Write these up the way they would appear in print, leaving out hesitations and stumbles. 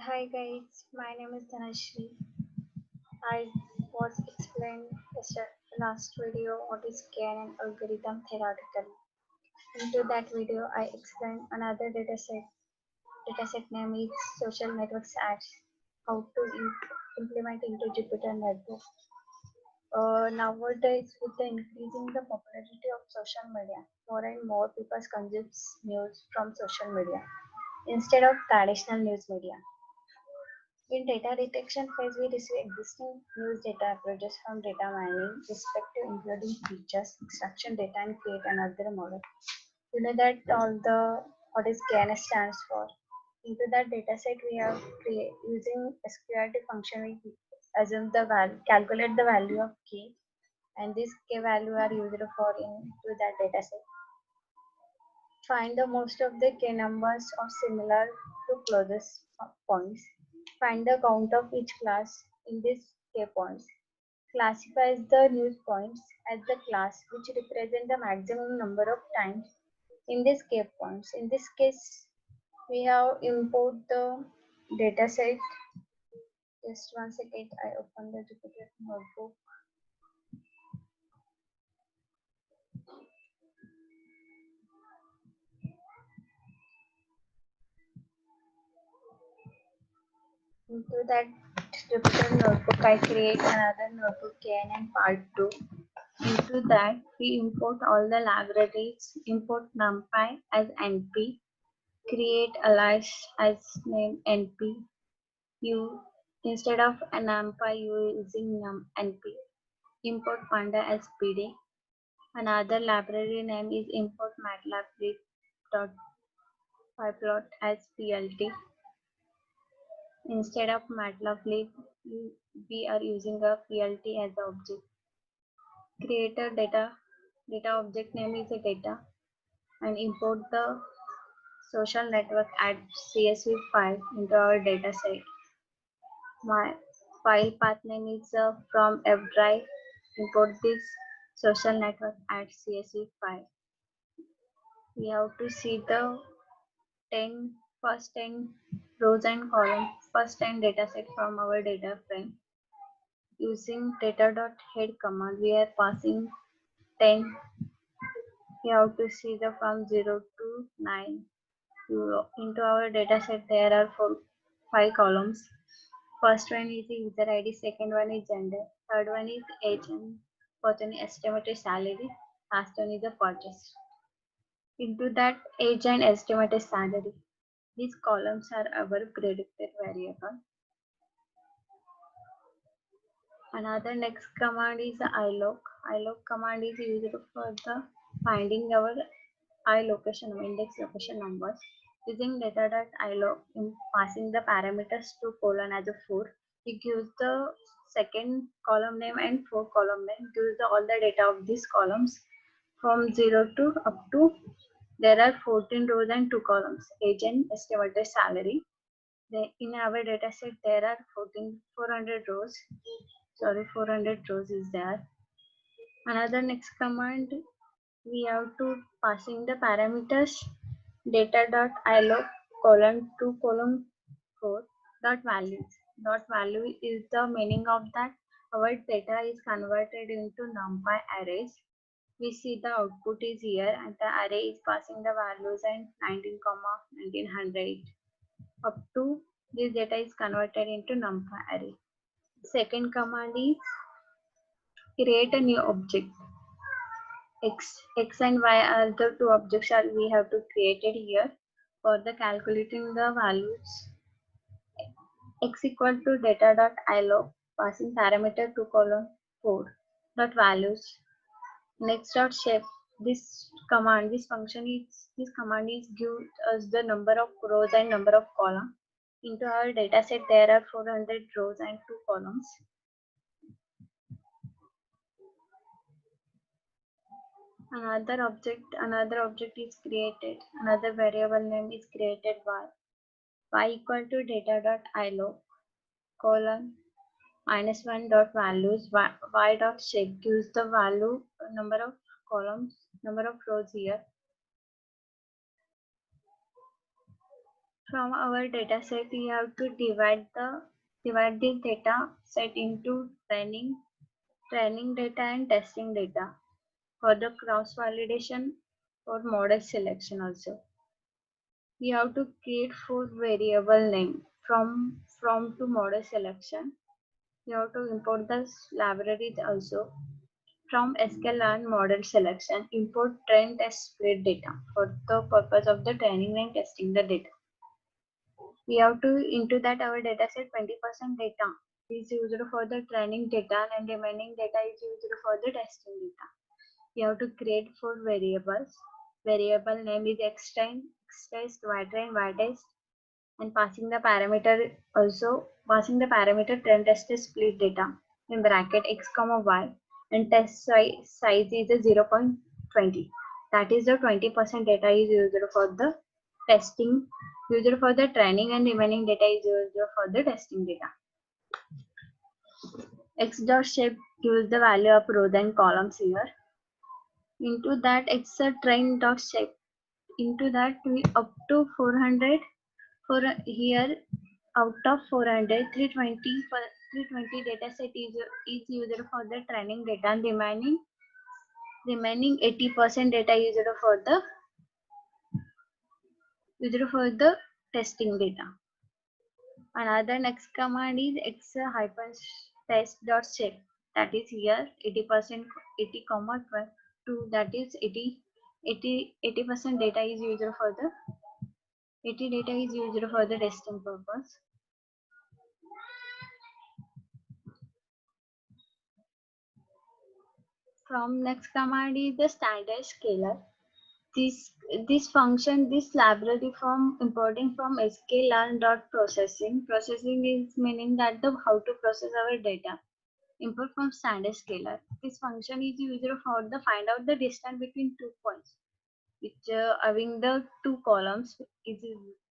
Hi guys, my name is Dhanashri. I was explained last video what is GAN and algorithm theoretically. Into that video, I explained another dataset. Dataset name is social networks ads. How to implement into Jupyter Notebook. Nowadays, with the increasing the popularity of social media, more and more people consume news from social media instead of traditional news media. In data detection phase, we receive existing news data approaches from data mining perspective, including features, extraction data, and create another model. You know that all the what is KNS stands for. Into that dataset, we have using SQRT function. We assume the value, calculate the value of k, and this k value are used for into that dataset. Find the most of the k numbers or similar to closest points. Find the count of each class in these k points. Classifies the news points as the class which represent the maximum number of times in these k points. In this case, we have import the data set. Just one second, I open the Jupyter notebook. Into that Jupyter notebook, I create another notebook KNN part 2. Into that, we import all the libraries, import NumPy as NP, create alias as name NP, you instead of NumPy you using NP, import Panda as PD. Another library name is import matlablib.pyplot as PLT. Instead of matlablib, we are using a PLT as the object. Create a data object name is a data and import the social network add CSV file into our dataset. My file path name is from F drive. Import this social network add CSV file. We have to see the first 10 rows and columns, first 10 dataset from our data frame. Using data.head command, we are passing 10. We have to see the from 0 to 9. Into our dataset, there are 5 columns. First one is the user ID, second one is gender, third one is age, and fourth one is estimated salary, last one is the purchase. Into that age and estimated salary, these columns are our predicted variable. Another next command is the iLoc. iLoc command is used for the finding our iLocation index location numbers. Using data.iLoc in passing the parameters to colon as a 4, it gives the second column name and 4 column name, gives all the data of these columns from 0 to up to there are 14 rows and 2 columns, age and estimated salary. In our dataset there are 400 rows. Sorry, 400 rows is there. Another next command, we have to passing the parameters data.iloc colon 2 colon 4 dot values. Dot value is the meaning of that our data is converted into numpy arrays. We see the output is here and the array is passing the values and 19 comma 1900 up to this data is converted into numpy array. Second command is create a new object. X and Y are the two objects that we have to create it here for the calculating the values. X equal to data.iloc passing parameter to column 4 dot values. Next dot shape. This command is give us the number of rows and number of columns. Into our data set there are 400 rows and 2 columns. Another object is created. Another variable name is created y equal to data.iloc colon -1 dot values y dot shape gives the value number of columns, number of rows here. From our data set, we have to divide this data set into training data and testing data for the cross validation for model selection also. We have to create four variable name from to model selection. We have to import the libraries also. From sklearn model selection, import train test split data for the purpose of the training and testing the data. We have to into that our data set 20% data is used for the training data and remaining data is used for the testing data. We have to create four variables. Variable name is xtest, ytrain, ytest, and passing the parameter also passing the parameter trend test split data in bracket x comma y, and test size is a 0.20. That is the 20% data is used for the testing, used for the training, and remaining data is used for the testing data. X dot shape gives the value of rows and columns here. Into that x train dot shape. Into that we up to 400 for here. Out of 400, 320 data set is used for the training data, and remaining 80% data used for the testing data. Another next command is x hyphen test dot shape. That is here 80% 80 comma 2, that is 80% data is used for the 80 data is used for the testing purpose. From next command is the standard scaler. This function, this library from importing from sklearn.processing. Processing is meaning that the how to process our data. Import from standard scaler. This function is used for the find out the distance between 2 points, which having the two columns. Is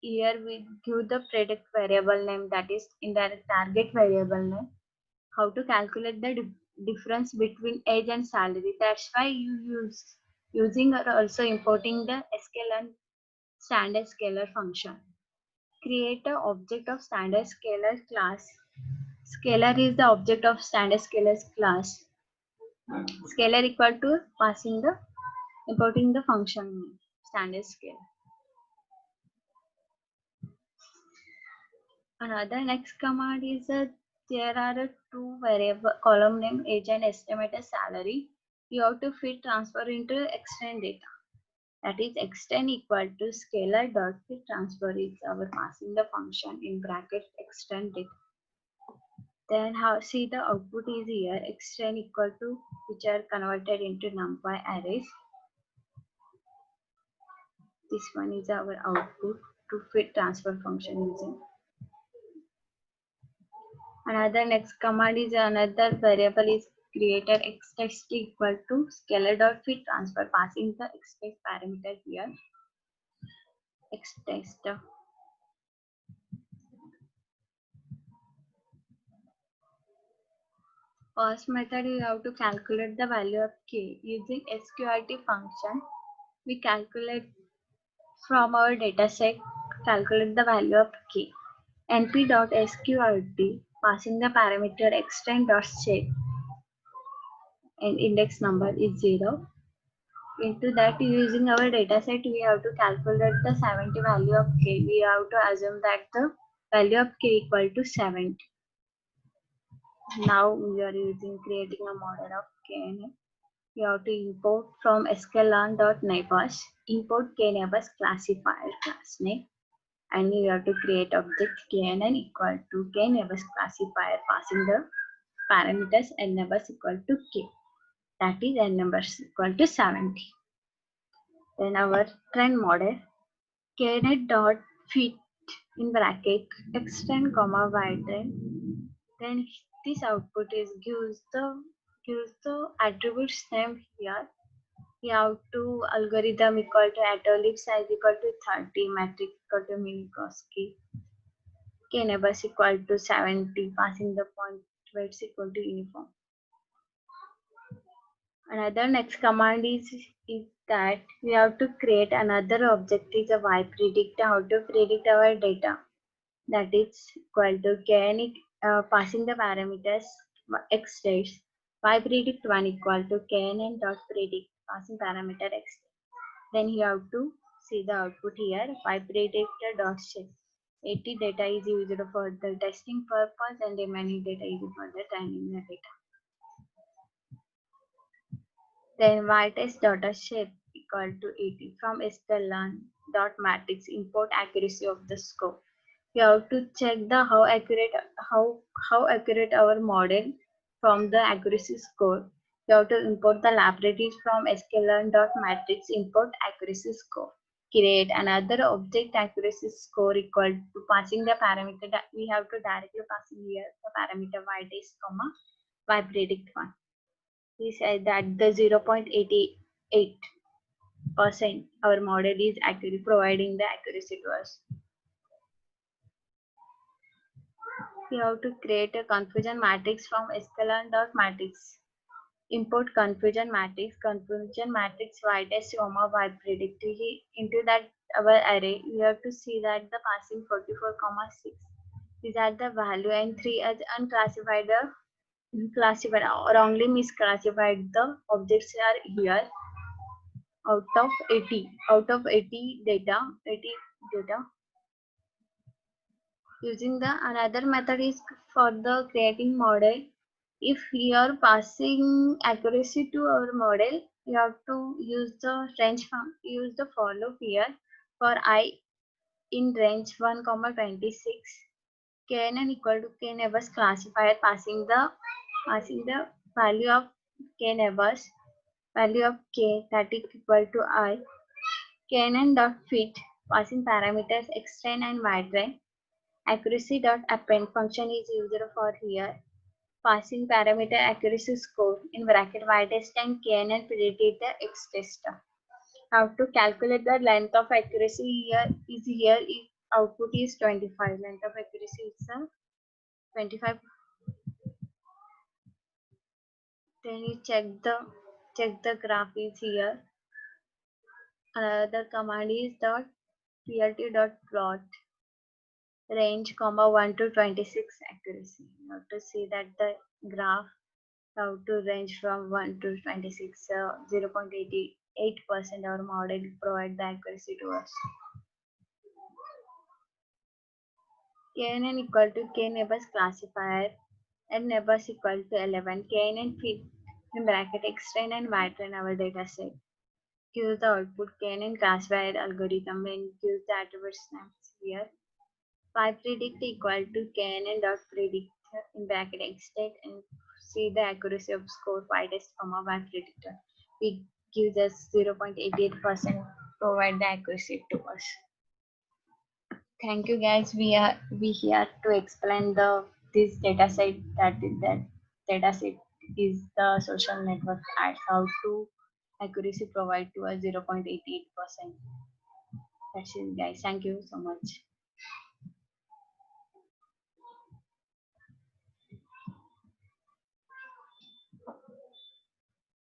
here we give the predict variable name, that is in the target variable name. How to calculate the difference between age and salary. That's why you using or also importing the sklearn standard scalar function. Create an object of standard scalar class. Scalar is the object of standard scalar class. Scalar equal to passing the importing the function name, standard scalar. Another next command is there are two variable column name age and estimated salary. You have to fit transfer into extend data. That is extend equal to scalar dot fit transfer is our passing the function in bracket extend data. Then see the output is here extend equal to which are converted into numpy arrays. This one is our output to fit transfer function using. Another next command is another variable is created xtext equal to scalar dot fit transfer, passing the xtext parameter here. Xtext. First method you have to calculate the value of k using sqrt function. We calculate from our dataset, calculate the value of k. np.sqrt passing the parameter extend.shape and index number is 0. Into that using our dataset we have to calculate the 70 value of k. We have to assume that the value of k equal to 70. Now we are creating a model of k. We have to import from sklearn.neighbors, import kneighbors classifier class name, and you have to create object knn equal to kneighbors classifier passing the parameters n numbers equal to k, that is n numbers equal to 70. Then our trend model knet dot fit in bracket extend comma ytrain. Then this output is gives the attributes name here. We have to algorithm equal to atolib size equal to 30, matrix equal to Minkowski, k neighbors equal to 70, passing the point weights equal to uniform. Another next command is is that we have to create another object is a y predict, how to predict our data, that is equal to kn passing the parameters x states y predict 1 equal to kn dot predict passing parameter x. Then you have to see the output here. Y predictor dot shape 80 data is used for the testing purpose and remaining data is for the training the data. Then ytest data shape equal to 80 from sklearn dot matrix import accuracy of the score. You have to check the how accurate our model from the accuracy score. You have to import the libraries from sklearn.matrix import accuracy score. Create another object accuracy score equal to passing the parameter that we have to directly passing here the parameter ytest comma y predict 1. We said that the 0.88% our model is actually providing the accuracy to us. We have to create a confusion matrix from sklearn.matrix. Import confusion matrix ytest comma y predict into that our array. You have to see that the passing 44,6 is at the value and 3 as unclassified classified or wrongly misclassified. The objects are here out of 80 data using the another method is for the creating model. If we are passing accuracy to our model, you have to use the use the for loop here for I in range 1 comma 26 kn equal to k neighbors classifier passing the value of k neighbors value of k that is equal to I kn dot fit passing parameters xtrain and ytrain. Accuracy dot append function is used for here passing parameter accuracy score in bracket ytest and kn predicted the x test. How to calculate the length of accuracy here if output is 25. Length of accuracy is 25. Then you check the graph is here. Another command is dot plt dot plot range comma 1 to 26 accuracy. You have to see that the graph how to range from 1 to 26 0.88% our model provide the accuracy to us. Kn equal to k neighbors classifier and neighbors equal to 11 kn fit in bracket xtrain and ytrain our data set. Use the output kn classifier algorithm and use the attribute snaps here. Y predict equal to kn dot predict in bracket xstate and see the accuracy of score ytest comma y predictor. It gives us 0.88% provide the accuracy to us. Thank you guys. We here to explain this data set that data set is the social network ads how to accuracy provide to us 0.88%. That's it guys. Thank you so much.